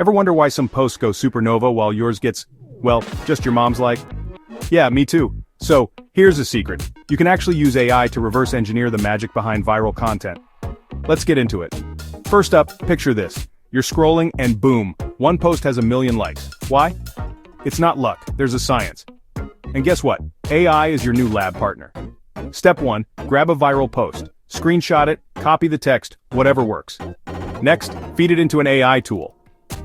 Ever wonder why some posts go supernova while yours gets, well, just your mom's like? Yeah, me too. So, here's a secret. You can actually use AI to reverse engineer the magic behind viral content. Let's get into it. First up, picture this. You're scrolling and boom, one post has 1 million likes. Why? It's not luck, there's a science. And guess what? AI is your new lab partner. Step 1, grab a viral post. Screenshot it, copy the text, whatever works. Next, feed it into an AI tool.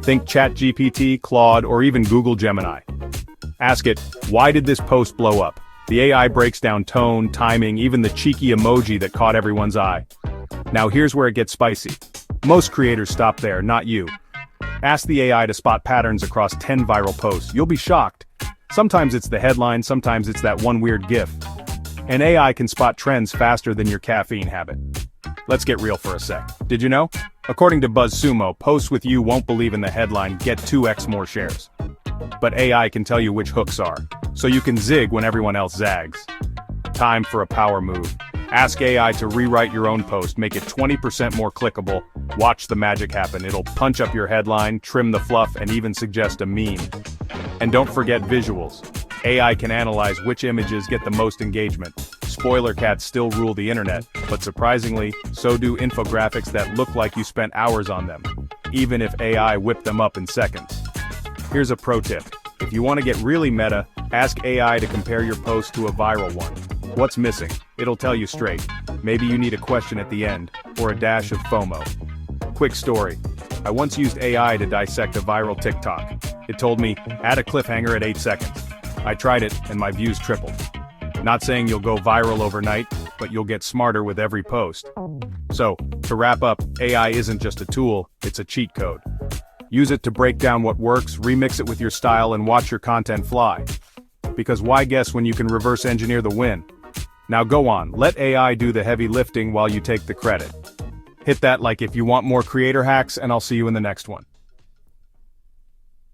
Think ChatGPT, Claude, or even Google Gemini. Ask it, why did this post blow up? The AI breaks down tone, timing, even the cheeky emoji that caught everyone's eye. Now here's where it gets spicy. Most creators stop there, not you. Ask the AI to spot patterns across 10 viral posts. You'll be shocked. Sometimes it's the headline, sometimes it's that one weird GIF. And AI can spot trends faster than your caffeine habit. Let's get real for a sec. Did you know? According to BuzzSumo, posts with you won't believe in the headline get 2x more shares. But AI can tell you which hooks are, so you can zig when everyone else zags. Time for a power move. Ask AI to rewrite your own post, make it 20% more clickable. Watch the magic happen. It'll punch up your headline, trim the fluff, and even suggest a meme. And don't forget visuals. AI can analyze which images get the most engagement. Spoiler cats still rule the internet, but surprisingly, so do infographics that look like you spent hours on them, even if AI whipped them up in seconds. Here's a pro tip. If you want to get really meta, ask AI to compare your post to a viral one. What's missing? It'll tell you straight. Maybe you need a question at the end, or a dash of FOMO. Quick story. I once used AI to dissect a viral TikTok. It told me, add a cliffhanger at 8 seconds. I tried it, and my views tripled. Not saying you'll go viral overnight, but you'll get smarter with every post. So, to wrap up, AI isn't just a tool, it's a cheat code. Use it to break down what works, remix it with your style, and watch your content fly. Because why guess when you can reverse engineer the win? Now go on, let AI do the heavy lifting while you take the credit. Hit that like if you want more creator hacks, and I'll see you in the next one.